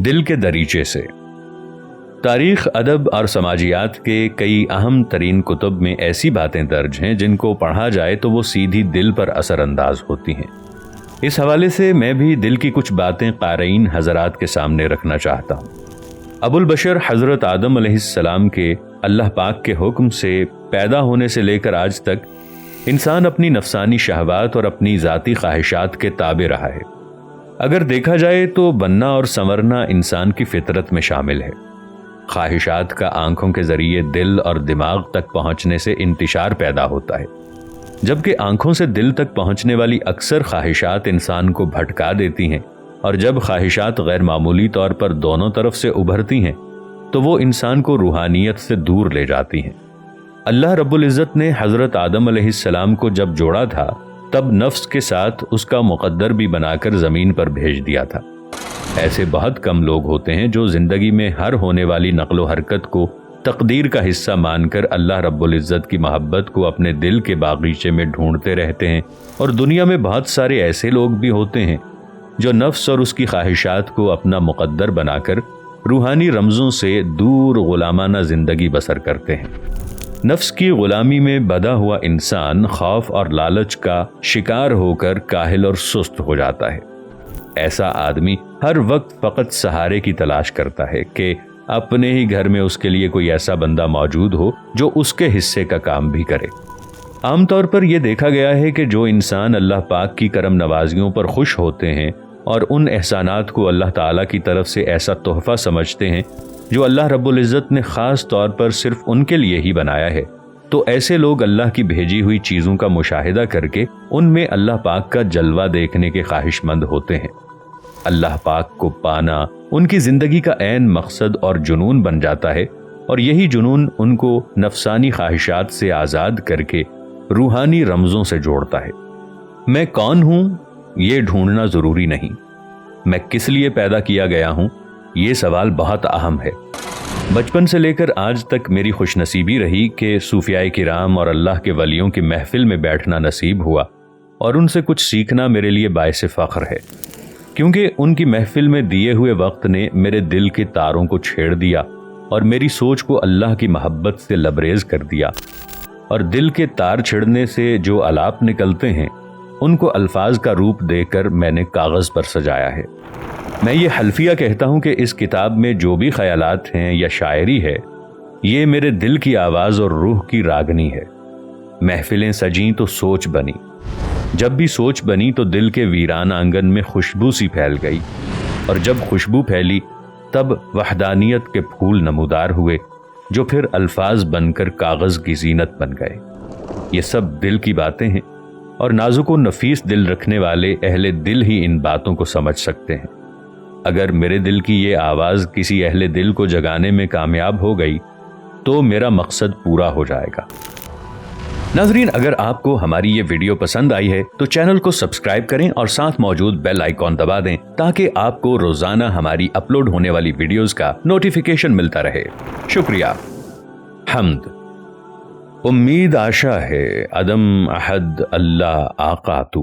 دل کے دریچے سے۔ تاریخ، ادب اور سماجیات کے کئی اہم ترین کتب میں ایسی باتیں درج ہیں جن کو پڑھا جائے تو وہ سیدھی دل پر اثر انداز ہوتی ہیں۔ اس حوالے سے میں بھی دل کی کچھ باتیں قارئین حضرات کے سامنے رکھنا چاہتا ہوں۔ ابو البشر حضرت آدم علیہ السلام کے اللہ پاک کے حکم سے پیدا ہونے سے لے کر آج تک انسان اپنی نفسانی شہوات اور اپنی ذاتی خواہشات کے تابع رہا ہے۔ اگر دیکھا جائے تو بننا اور سنورنا انسان کی فطرت میں شامل ہے۔ خواہشات کا آنکھوں کے ذریعے دل اور دماغ تک پہنچنے سے انتشار پیدا ہوتا ہے، جبکہ آنکھوں سے دل تک پہنچنے والی اکثر خواہشات انسان کو بھٹکا دیتی ہیں، اور جب خواہشات غیر معمولی طور پر دونوں طرف سے ابھرتی ہیں تو وہ انسان کو روحانیت سے دور لے جاتی ہیں۔ اللہ رب العزت نے حضرت آدم علیہ السلام کو جب جوڑا تھا تب نفس کے ساتھ اس کا مقدر بھی بنا کر زمین پر بھیج دیا تھا۔ ایسے بہت کم لوگ ہوتے ہیں جو زندگی میں ہر ہونے والی نقل و حرکت کو تقدیر کا حصہ مان کر اللہ رب العزت کی محبت کو اپنے دل کے باغیچے میں ڈھونڈتے رہتے ہیں، اور دنیا میں بہت سارے ایسے لوگ بھی ہوتے ہیں جو نفس اور اس کی خواہشات کو اپنا مقدر بنا کر روحانی رمزوں سے دور غلامانہ زندگی بسر کرتے ہیں۔ نفس کی غلامی میں بدھا ہوا انسان خوف اور لالچ کا شکار ہو کر کاہل اور سست ہو جاتا ہے۔ ایسا آدمی ہر وقت فقط سہارے کی تلاش کرتا ہے کہ اپنے ہی گھر میں اس کے لیے کوئی ایسا بندہ موجود ہو جو اس کے حصے کا کام بھی کرے۔ عام طور پر یہ دیکھا گیا ہے کہ جو انسان اللہ پاک کی کرم نوازیوں پر خوش ہوتے ہیں اور ان احسانات کو اللہ تعالیٰ کی طرف سے ایسا تحفہ سمجھتے ہیں جو اللہ رب العزت نے خاص طور پر صرف ان کے لیے ہی بنایا ہے، تو ایسے لوگ اللہ کی بھیجی ہوئی چیزوں کا مشاہدہ کر کے ان میں اللہ پاک کا جلوہ دیکھنے کے خواہش مند ہوتے ہیں۔ اللہ پاک کو پانا ان کی زندگی کا عین مقصد اور جنون بن جاتا ہے، اور یہی جنون ان کو نفسانی خواہشات سے آزاد کر کے روحانی رمزوں سے جوڑتا ہے۔ میں کون ہوں یہ ڈھونڈنا ضروری نہیں، میں کس لیے پیدا کیا گیا ہوں یہ سوال بہت اہم ہے۔ بچپن سے لے کر آج تک میری خوش نصیبی رہی کہ صوفیاء کرام اور اللہ کے ولیوں کی محفل میں بیٹھنا نصیب ہوا، اور ان سے کچھ سیکھنا میرے لیے باعث فخر ہے، کیونکہ ان کی محفل میں دیے ہوئے وقت نے میرے دل کے تاروں کو چھیڑ دیا اور میری سوچ کو اللہ کی محبت سے لبریز کر دیا، اور دل کے تار چھڑنے سے جو الاپ نکلتے ہیں ان کو الفاظ کا روپ دے کر میں نے کاغذ پر سجایا ہے۔ میں یہ حلفیہ کہتا ہوں کہ اس کتاب میں جو بھی خیالات ہیں یا شاعری ہے، یہ میرے دل کی آواز اور روح کی راگنی ہے۔ محفلیں سجیں تو سوچ بنی، جب بھی سوچ بنی تو دل کے ویران آنگن میں خوشبو سی پھیل گئی، اور جب خوشبو پھیلی تب وحدانیت کے پھول نمودار ہوئے جو پھر الفاظ بن کر کاغذ کی زینت بن گئے۔ یہ سب دل کی باتیں ہیں، اور نازک و نفیس دل رکھنے والے اہل دل ہی ان باتوں کو سمجھ سکتے ہیں۔ اگر میرے دل کی یہ آواز کسی اہل دل کو جگانے میں کامیاب ہو گئی تو میرا مقصد پورا ہو جائے گا۔ ناظرین، اگر آپ کو ہماری یہ ویڈیو پسند آئی ہے تو چینل کو سبسکرائب کریں اور ساتھ موجود بیل آئیکن دبا دیں تاکہ آپ کو روزانہ ہماری اپلوڈ ہونے والی ویڈیوز کا نوٹیفیکیشن ملتا رہے۔ شکریہ۔ حمد۔ امید آشا ہے عدم احد اللہ آقا تو